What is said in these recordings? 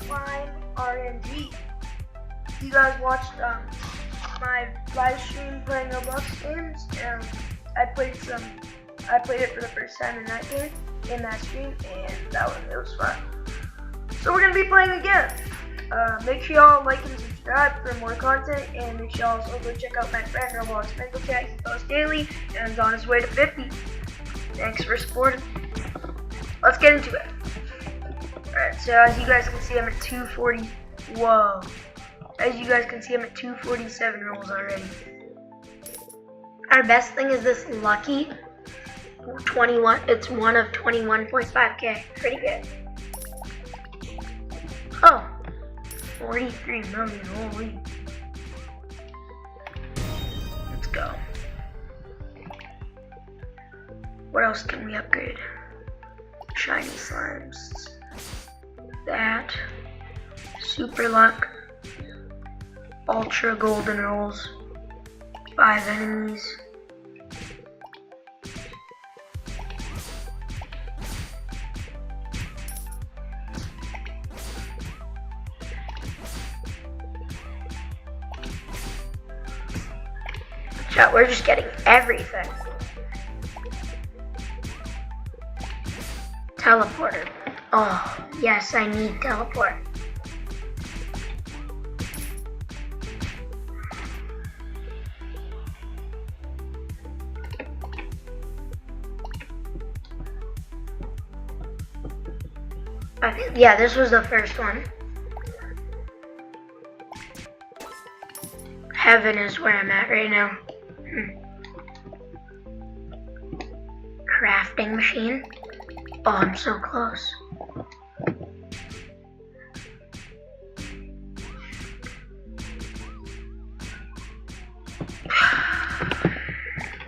slime RNG. You guys watched my live stream playing Roblox games, and I played it for the first time in that stream, and it was fun. So we're gonna be playing again. Make sure y'all like and subscribe for more content, and make sure y'all also go check out my friend Roblox Mental Cat. He posts daily and is on his way to 50. Thanks for supporting. Let's get into it. Alright, so as you guys can see, I'm at 240. Whoa. As you guys can see, I'm at 247 rolls already. Our best thing is this lucky 21. It's one of 21.5k. Pretty good. Oh, 43 million. Holy. Let's go. What else can we upgrade? Shiny slimes. That. Super luck. Ultra golden rolls. 5 enemies. Chat, we're just getting everything. Teleporter. Oh, yes, I need teleport. Okay, yeah, this was the first one. Heaven is where I'm at right now. Crafting machine. Oh, I'm so close.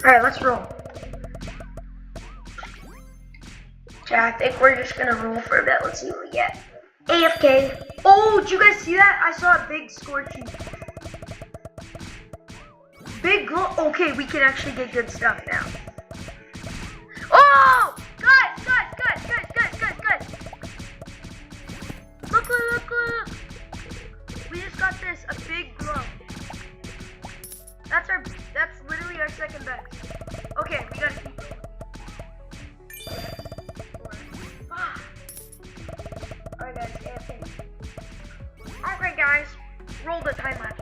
Alright, let's roll. I think we're just gonna roll for a bit. Let's see what we get. AFK. Oh, did you guys see that? I saw a big scorchy. Big glow. Okay, we can actually get good stuff now. Oh! Guys! Look! We just got this, a big glow. That's literally our second best. Okay, we gotta keep going. Alright guys, AFK. Okay guys, roll the time lapse.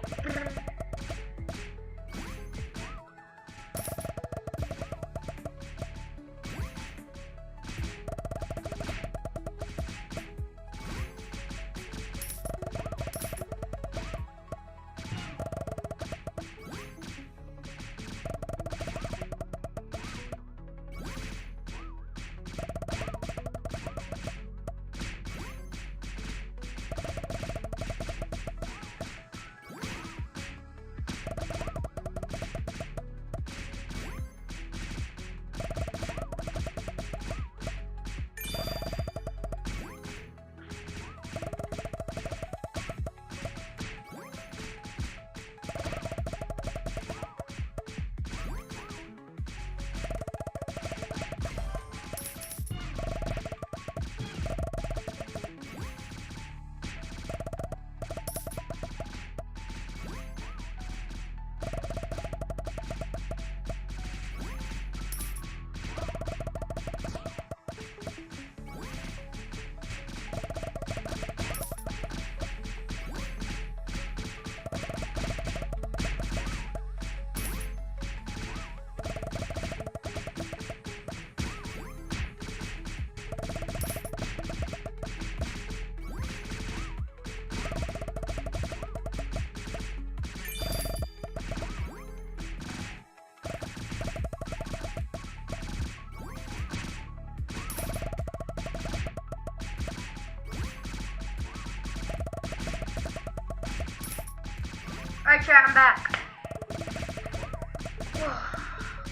Alright, chat, I'm back.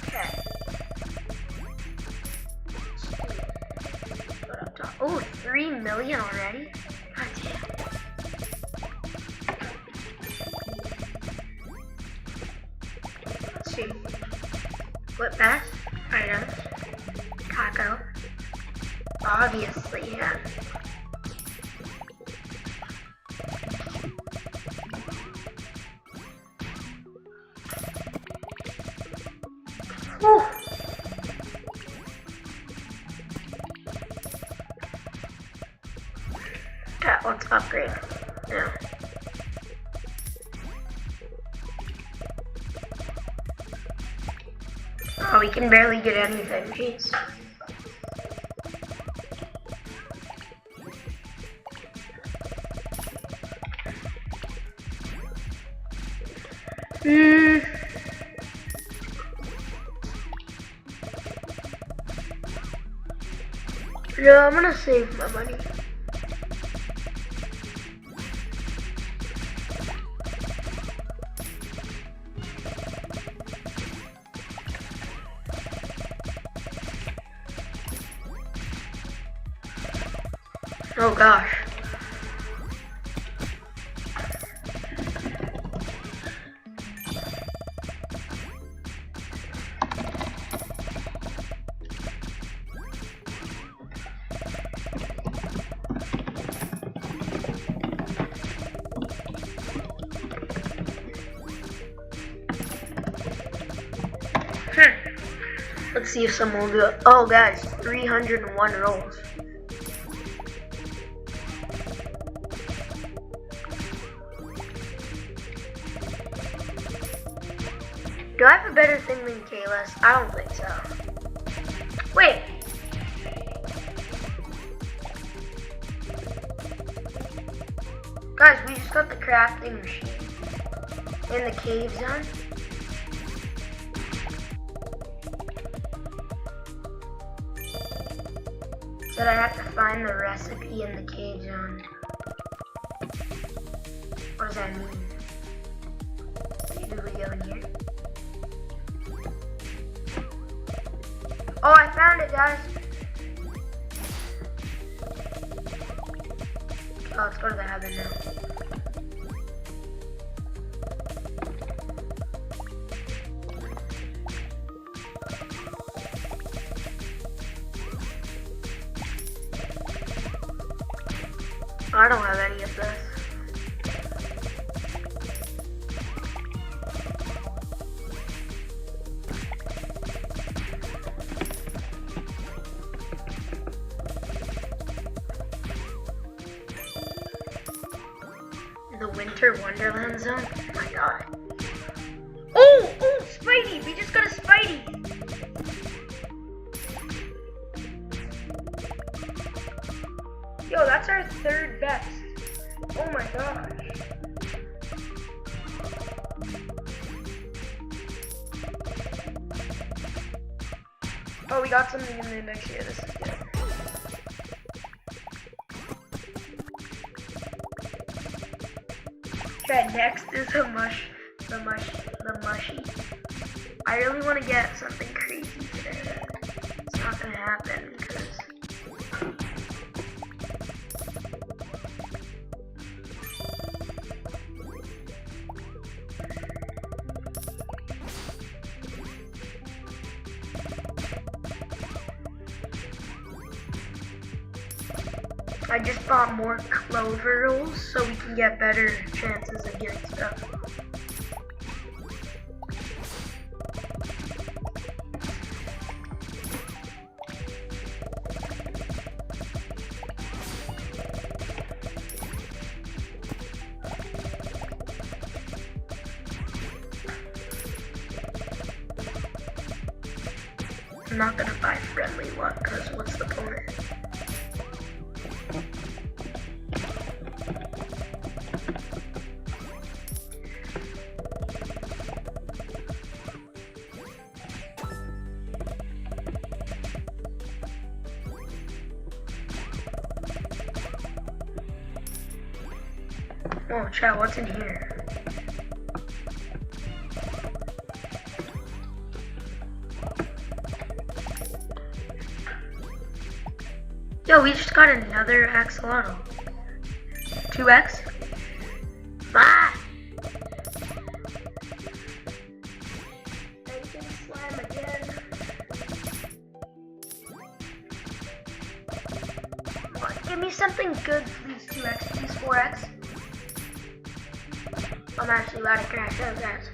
Okay. Oh, 3 million already? God damn. Let's see. Flip best, items, taco. Obviously, yeah. Oh! Okay, let's upgrade. Yeah. Oh, we can barely get anything, jeez. Yeah, I'm gonna save my money. Oh gosh. Let's see if someone will do it. Oh guys, 301 rolls. Do I have a better thing than Kalis? I don't think so. Wait. Guys, we just got the crafting machine in the cave zone. Said I have to find the recipe in the cave zone. What does that mean? Do we go in here? Oh, I found it, guys. Oh, let's go to the heaven now. I don't have any of this. The Winter Wonderland Zone? Oh my god. Oh! Oh! Spidey! We just got a Spidey! Yo, that's our third best. Oh my gosh. Oh, we got something in the next year. This is good. Okay, next is the mushy. I really want to get something crazy today. It's not gonna happen because I just bought more clover rolls so we can get better chances of getting stuff. I'm not gonna buy friendly luck because what's the point? Oh, chat, what's in here? Yo, we just got another axolotl. 2x? Ah! Bacon slime again. Come on, give me something good, please. 2x, please. 4x. I'm actually about to crash those guys.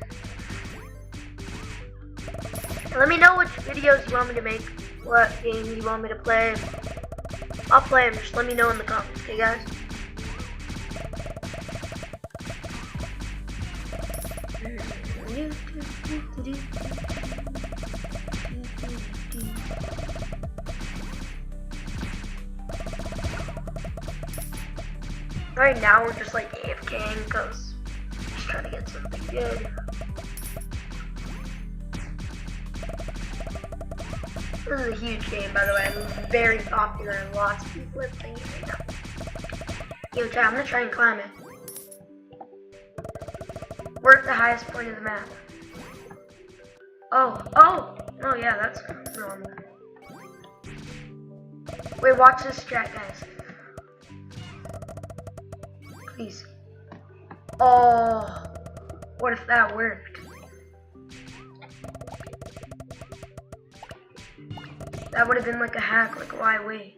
Let me know which videos you want me to make, what games you want me to play. I'll play them, just let me know in the comments, okay guys? Right now we're just like AFKing because I'm just trying to get something good. This is a huge game, by the way. It's very popular and lots of people are playing it right now. Yo, chat, I'm gonna try and climb it. We're at the highest point of the map. Oh yeah, that's normal. Wait, watch this strat, guys. Please. Oh, what if that worked? That would have been like a hack, like why wait?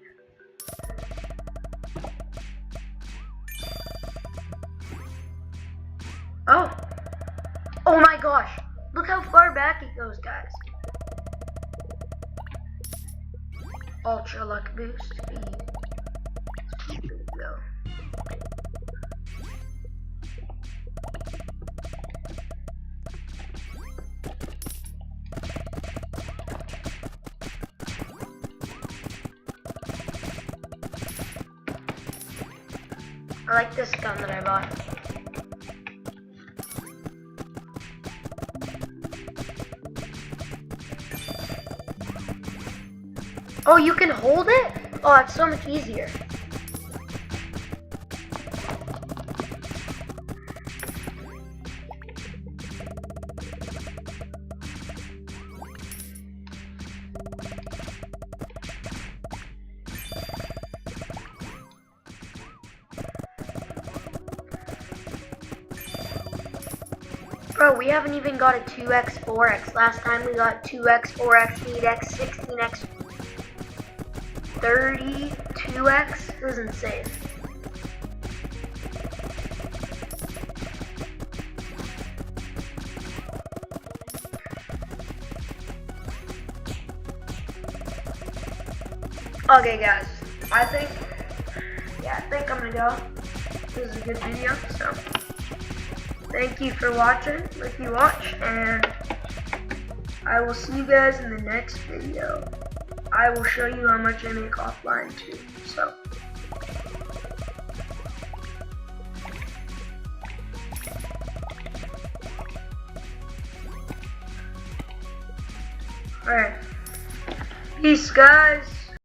Oh my gosh, look how far back it goes, guys. Ultra luck boost speed. There we go. I like this gun that I bought. Oh, you can hold it? Oh, it's so much easier. Bro, we haven't even got a 2x, 4x. Last time we got 2x, 4x, 8x, 16x, 32x. It was insane. Okay, guys. I think I'm gonna go. This is a good video, so thank you for watching. If you watch, and I will see you guys in the next video. I will show you how much I make offline too. So, alright. Peace, guys.